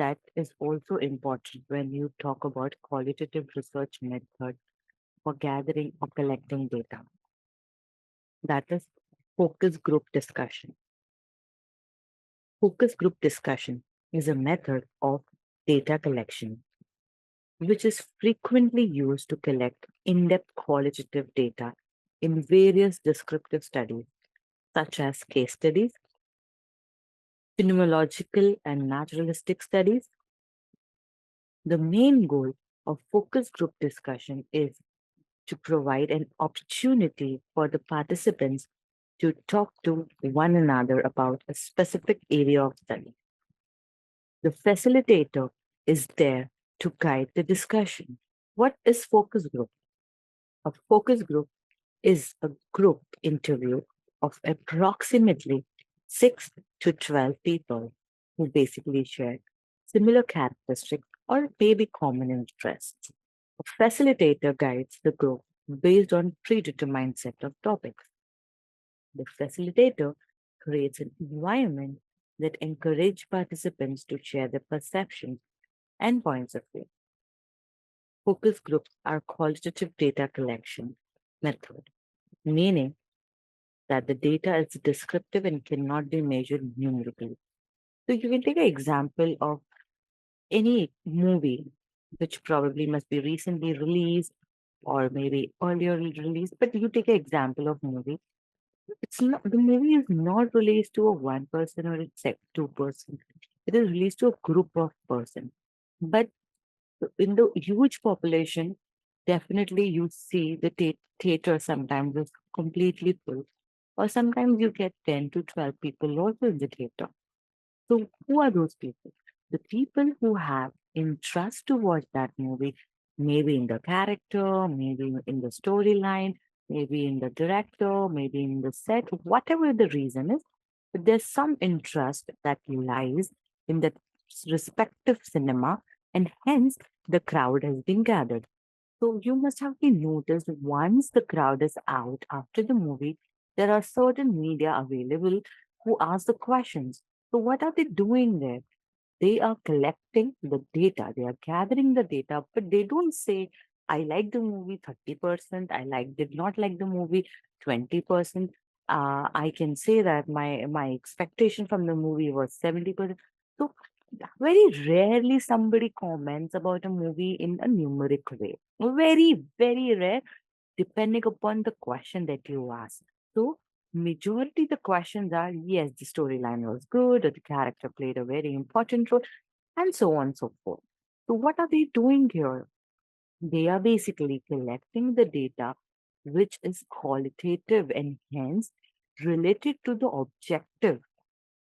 that is also important when you talk about qualitative research method for gathering or collecting data. That is focus group discussion. Focus group discussion is a method of data collection which is frequently used to collect in-depth qualitative data in various descriptive studies such as case studies, phenomenological and naturalistic studies. The main goal of focus group discussion is to provide an opportunity for the participants to talk to one another about a specific area of study. The facilitator is there to guide the discussion. What is focus group? A focus group is a group interview of approximately 6 to 12 people who basically share similar characteristics or maybe common interests. A facilitator guides the group based on predetermined set of topics. The facilitator creates an environment that encourages participants to share their perceptions and points of view. Focus groups are qualitative data collection method, meaning that the data is descriptive and cannot be measured numerically. So you can take an example of any movie which probably must be recently released or maybe earlier released, but you take an example of movie. It's not the movie is not released to a one person or it's a two person. It is released to a group of person. But in the huge population, definitely you see the theater sometimes is completely full, or sometimes you get 10 to 12 people also in the theater. So, who are those people? The people who have interest to watch that movie, maybe in the character, maybe in the storyline, maybe in the director, maybe in the set, whatever the reason is, but there's some interest that lies in that respective cinema, and hence the crowd has been gathered. So you must have been noticed once the crowd is out after the movie, there are certain media available who ask the questions. So what are they doing there? They are collecting the data, they are gathering the data, but they don't say, I like the movie 30%, did not like the movie 20%. I can say that my expectation from the movie was 70%. So very rarely somebody comments about a movie in a numeric way. Very, very rare, depending upon the question that you ask. So majority the questions are yes, the storyline was good, or the character played a very important role, and so on and so forth. So what are they doing here? They are basically collecting the data which is qualitative and hence related to the objective.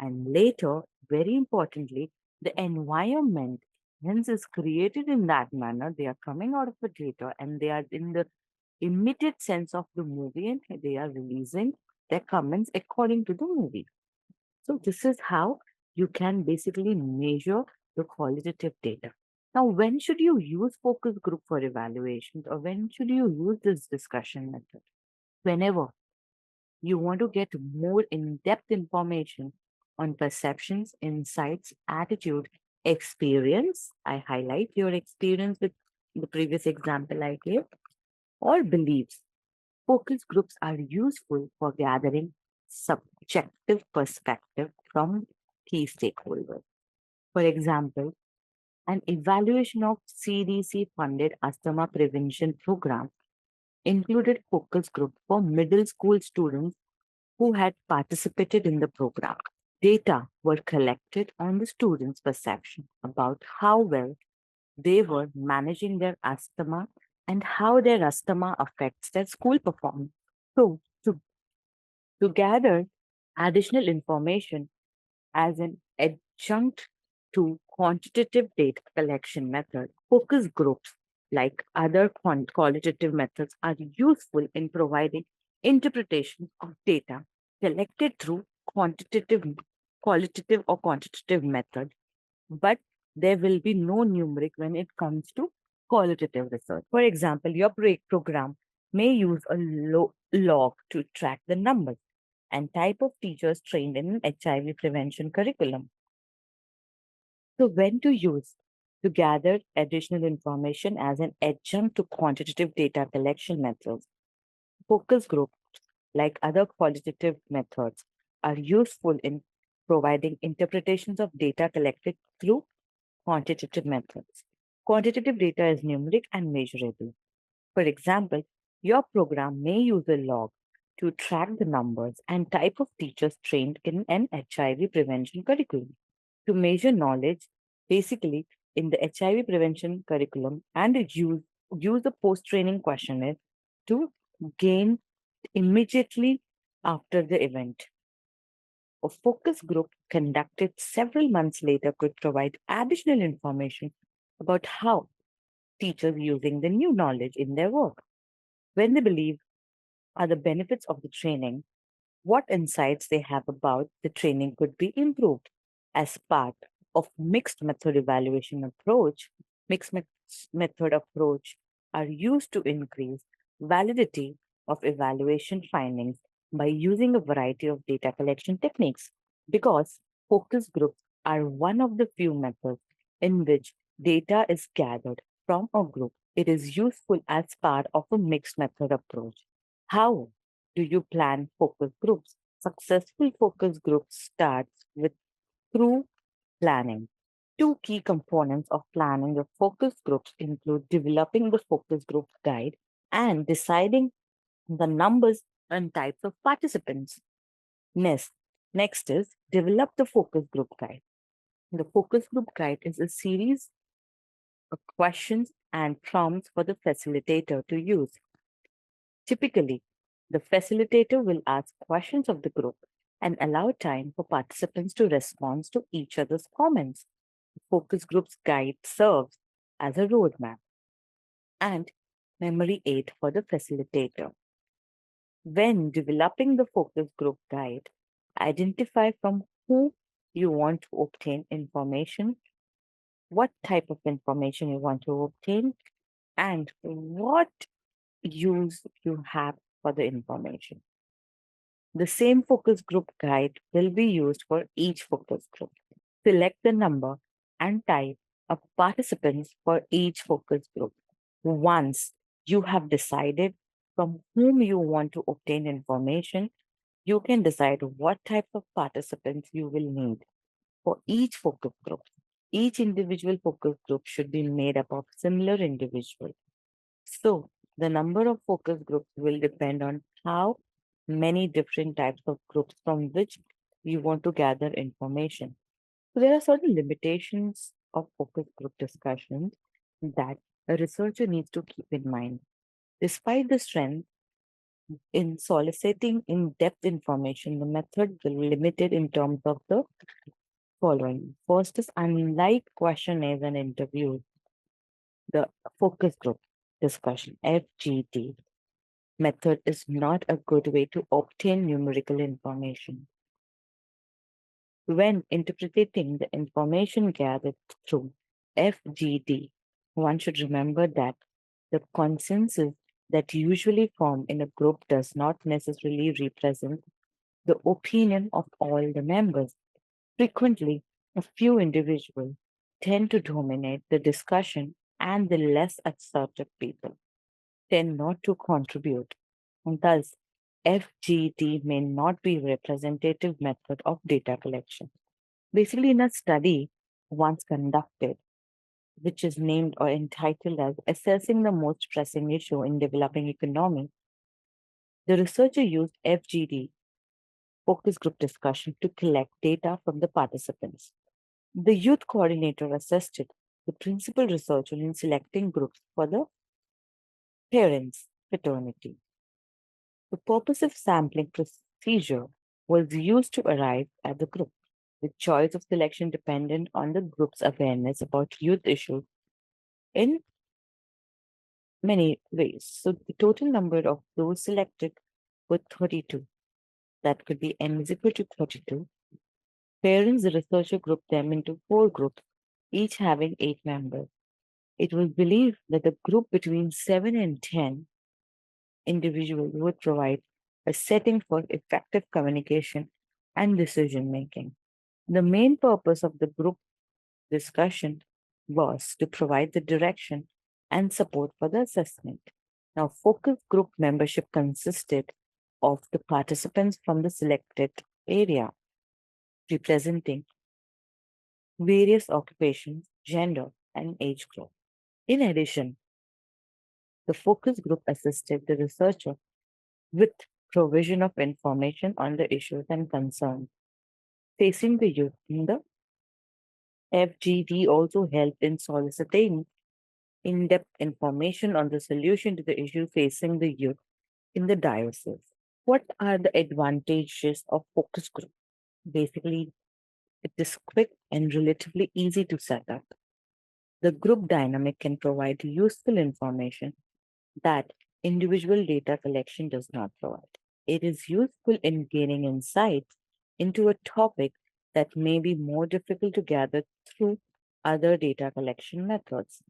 And later, very importantly, the environment hence is created in that manner. They are coming out of the data and they are in the immediate sense of the movie and they are releasing their comments according to the movie. So this is how you can basically measure the qualitative data. Now, when should you use focus group for evaluations or when should you use this discussion method? Whenever you want to get more in-depth information on perceptions, insights, attitude, experience. I highlight your experience with the previous example I gave, or beliefs. Focus groups are useful for gathering subjective perspective from key stakeholders. For example, an evaluation of CDC funded asthma prevention program included focus group for middle school students who had participated in the program. Data were collected on the students' perception about how well they were managing their asthma and how their asthma affects their school performance. So, to gather additional information as an adjunct to quantitative data collection method, focus groups like other qualitative methods are useful in providing interpretation of data collected through quantitative, qualitative or quantitative method, but there will be no numeric when it comes to qualitative research. For example, your program may use a log to track the numbers and type of teachers trained in an HIV prevention curriculum. So, when to use to gather additional information as an adjunct to quantitative data collection methods. Focus groups, like other qualitative methods, are useful in providing interpretations of data collected through quantitative methods. Quantitative data is numeric and measurable. For example, your program may use a log to track the numbers and type of teachers trained in an HIV prevention curriculum. To measure knowledge, basically in the HIV prevention curriculum, and use a post-training questionnaire to gain immediately after the event. A focus group conducted several months later could provide additional information about how teachers using the new knowledge in their work. When they believe are the benefits of the training, what insights they have about the training could be improved as part of mixed method evaluation approach. Method approach are used to increase validity of evaluation findings by using a variety of data collection techniques. Because focus groups are one of the few methods in which data is gathered from a group, it is useful as part of a mixed method approach. How do you plan focus groups? Successful focus groups starts with through planning. Two key components of planning the focus groups include developing the focus group guide and deciding the numbers and types of participants. Next, next is develop the focus group guide. The focus group guide is a series of questions and prompts for the facilitator to use. Typically, the facilitator will ask questions of the group and allow time for participants to respond to each other's comments. The focus group's guide serves as a roadmap and memory aid for the facilitator. When developing the focus group guide, identify from who you want to obtain information, what type of information you want to obtain, and what use you have for the information. The same focus group guide will be used for each focus group. Select the number and type of participants for each focus group. Once you have decided from whom you want to obtain information, you can decide what type of participants you will need for each focus group. Each individual focus group should be made up of similar individuals. So, the number of focus groups will depend on how many different types of groups from which you want to gather information. So, there are certain limitations of focus group discussions that a researcher needs to keep in mind. Despite the strength in soliciting in depth information, the method will be limited in terms of the following. First is unlike questionnaires and interviews, the focus group discussion, FGD method is not a good way to obtain numerical information. When interpreting the information gathered through FGD, one should remember that the consensus that usually form in a group does not necessarily represent the opinion of all the members. Frequently, a few individuals tend to dominate the discussion and the less assertive people tend not to contribute. And thus, FGD may not be representative method of data collection. Basically, in a study once conducted, which is named or entitled as Assessing the Most Pressing Issue in Developing Economy, the researcher used FGD, focus group discussion, to collect data from the participants. The youth coordinator assisted the principal researcher in selecting groups for the parents' fraternity. The purposive sampling procedure was used to arrive at the group. The choice of selection depended on the group's awareness about youth issues in many ways. So the total number of those selected were 32. That could be n is equal to 32. Parents, the researcher grouped them into four groups, each having 8 members. It was believed that the group between 7 and 10 individuals would provide a setting for effective communication and decision making. The main purpose of the group discussion was to provide the direction and support for the assessment. Now, focus group membership consisted of the participants from the selected area, representing various occupations, gender, and age group. In addition, the focus group assisted the researcher with provision of information on the issues and concerns facing the youth in the FGD also helped in soliciting in-depth information on the solution to the issue facing the youth in the diocese. What are the advantages of focus group? Basically, it is quick and relatively easy to set up. The group dynamic can provide useful information that individual data collection does not provide. It is useful in gaining insights into a topic that may be more difficult to gather through other data collection methods.